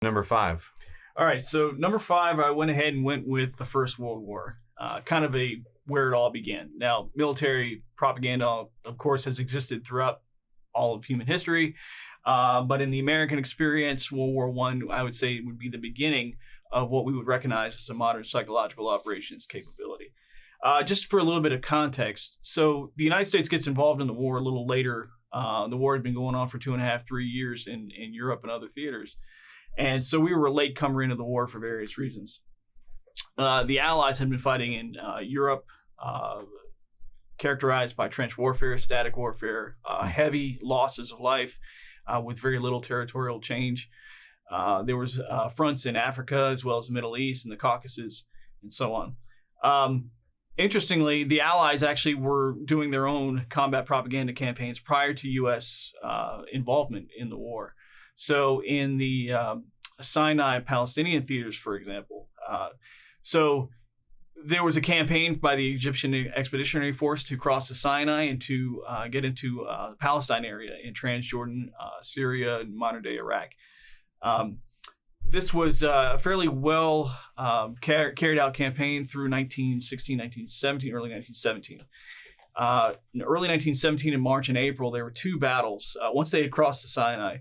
number 5? All right, so number 5, I went ahead and went with the First World War, kind of where it all began. Now, military propaganda, of course, has existed throughout all of human history, but in the American experience, World War I would say would be the beginning of what we would recognize as a modern psychological operations capability. Just for a little bit of context, so the United States gets involved in the war a little later. The war had been going on for 2.5, 3 years in Europe and other theaters. And so we were a late comer into the war for various reasons. The Allies had been fighting in Europe, characterized by trench warfare, static warfare, heavy losses of life with very little territorial change. There was fronts in Africa as well as the Middle East and the Caucasus and so on. Interestingly, the Allies actually were doing their own combat propaganda campaigns prior to U.S. Involvement in the war. So in the Sinai Palestinian theaters, for example, so there was a campaign by the Egyptian Expeditionary Force to cross the Sinai and to get into the Palestine area in Transjordan, Syria, and modern-day Iraq. This was a fairly well carried out campaign through 1916, 1917, early 1917. In early 1917, in March and April, there were 2 battles. Once they had crossed the Sinai,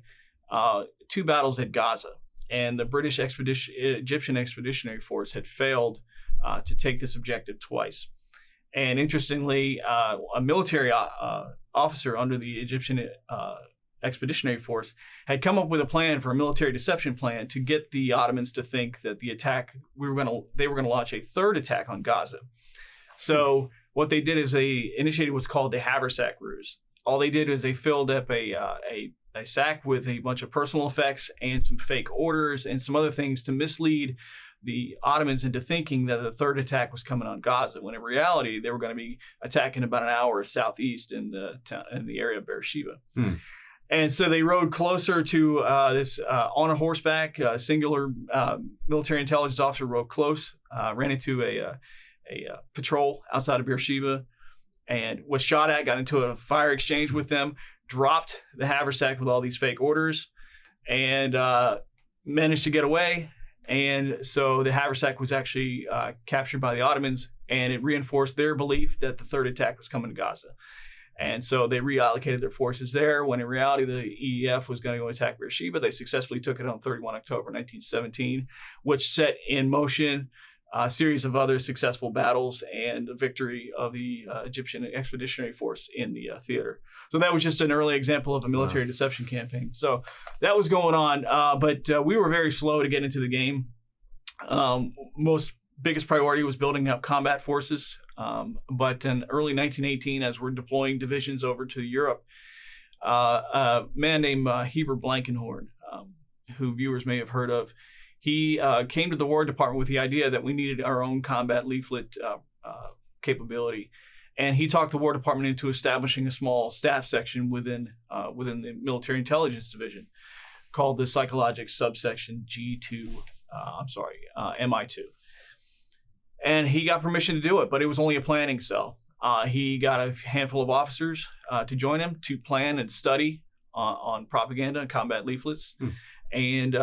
2 battles at Gaza, and the British Egyptian Expeditionary Force had failed to take this objective twice. And interestingly, a military officer under the Egyptian Expeditionary Force had come up with a plan for a military deception plan to get the Ottomans to think that the attack they were going to launch a third attack on Gaza. So what they did is they initiated what's called the haversack ruse. All they did is they filled up a sack with a bunch of personal effects and some fake orders and some other things to mislead the Ottomans into thinking that the third attack was coming on Gaza, when in reality they were going to be attacking about an hour southeast in the area of Beersheba. And so they rode closer to this on a horseback. A singular military intelligence officer rode close, ran into a patrol outside of Beersheba, and was shot at. Got into a fire exchange with them. Dropped the haversack with all these fake orders, and managed to get away. And so the haversack was actually captured by the Ottomans, and it reinforced their belief that the third attack was coming to Gaza. And so they reallocated their forces there, when in reality the EEF was going to go attack Beersheba. They successfully took it on 31 October 1917, which set in motion a series of other successful battles and the victory of the Egyptian Expeditionary Force in the theater. So that was just an early example of a military deception campaign. So that was going on, but we were very slow to get into the game. Biggest priority was building up combat forces. But in early 1918, as we're deploying divisions over to Europe, a man named Heber Blankenhorn, who viewers may have heard of, he came to the War Department with the idea that we needed our own combat leaflet capability. And he talked the War Department into establishing a small staff section within the Military Intelligence Division called the Psychologic Subsection MI2. And he got permission to do it, but it was only a planning cell. He got a handful of officers to join him to plan and study on propaganda and combat leaflets. And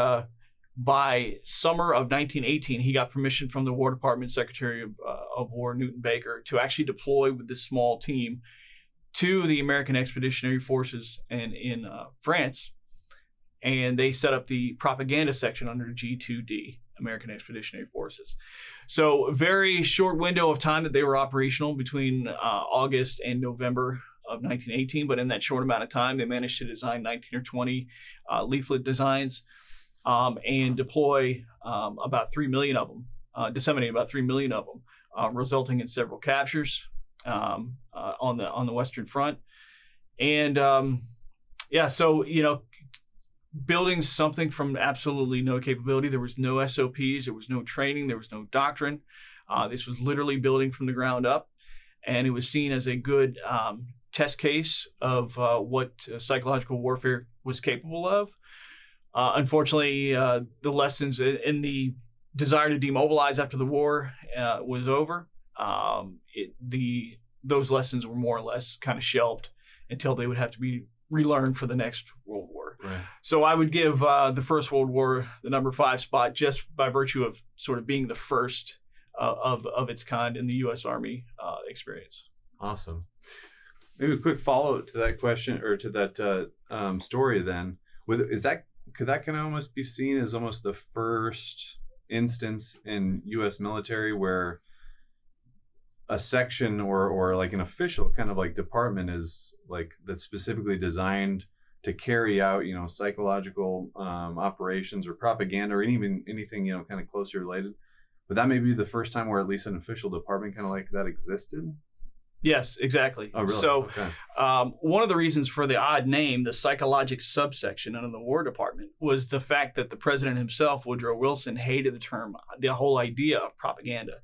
by summer of 1918, he got permission from the War Department Secretary of War, Newton Baker, to actually deploy with this small team to the American Expeditionary Forces in France. And they set up the propaganda section under G2D, American Expeditionary Forces. So very short window of time that they were operational, between August and November of 1918. But in that short amount of time, they managed to design 19 or 20 leaflet designs and deploy about 3 million of them, disseminate about 3 million of them, resulting in several captures on the Western Front. And so, building something from absolutely no capability. There was no SOPs, there was no training, there was no doctrine. This was literally building from the ground up, and it was seen as a good test case of what psychological warfare was capable of. Unfortunately, the lessons in the desire to demobilize after the war was over. Those lessons were more or less kind of shelved until they would have to be relearned for the next World War. Right. So I would give the First World War the number 5 spot just by virtue of sort of being the first of its kind in the U.S. Army experience. Awesome. Maybe a quick follow-up to that question or to that story then. Could that kind of almost be seen as almost the first instance in U.S. military where a section or like an official kind of like department is like that's specifically designed to carry out, you know, psychological operations or propaganda or even anything, you know, kind of closely related? But that may be the first time where at least an official department kind of like that existed? Yes, exactly. Oh, really? So Okay. one of the reasons for the odd name, the psychologic subsection under the War Department, was the fact that the president himself, Woodrow Wilson, hated the whole idea of propaganda,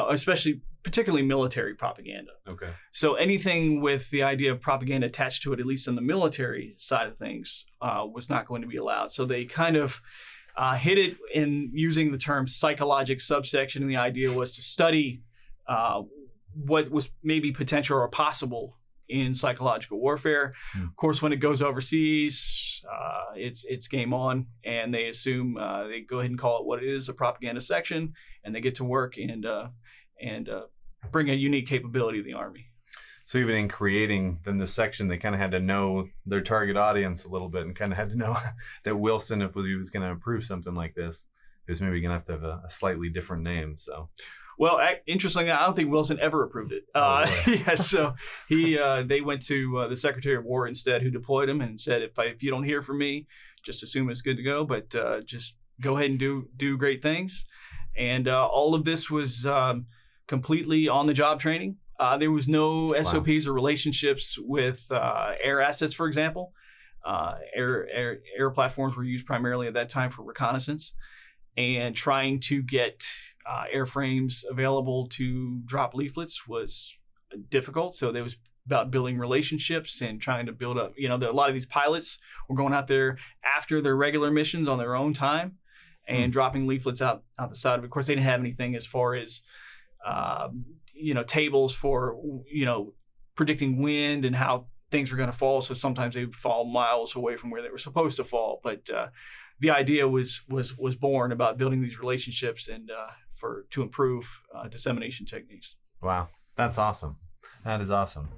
especially particularly military propaganda. Okay. So anything with the idea of propaganda attached to it, at least on the military side of things, was not going to be allowed. So they kind of hid it in using the term psychologic subsection, and the idea was to study what was maybe potential or possible in psychological warfare. Of course, when it goes overseas, it's game on, and they assume they go ahead and call it what it is, a propaganda section, and they get to work and bring a unique capability to the Army. So even in creating then the section, they kind of had to know their target audience a little bit and kind of had to know that Wilson, if he was going to approve something like this, he was maybe going to have a slightly different name. So. Well, interestingly, I don't think Wilson ever approved it. Yeah, so they went to the Secretary of War instead, who deployed him and said, if you don't hear from me, just assume it's good to go, but just go ahead and do great things. And all of this was completely on-the-job training. There was no SOPs or relationships with air assets, for example. Air platforms were used primarily at that time for reconnaissance and trying to get airframes available to drop leaflets was difficult. So there was about building relationships and trying to build up, you know, a lot of these pilots were going out there after their regular missions on their own time and dropping leaflets out the side of it. Of course, they didn't have anything as far as, tables for, predicting wind and how things were going to fall. So sometimes they would fall miles away from where they were supposed to fall. But the idea was born about building these relationships and to improve dissemination techniques. Wow, that's awesome. That is awesome.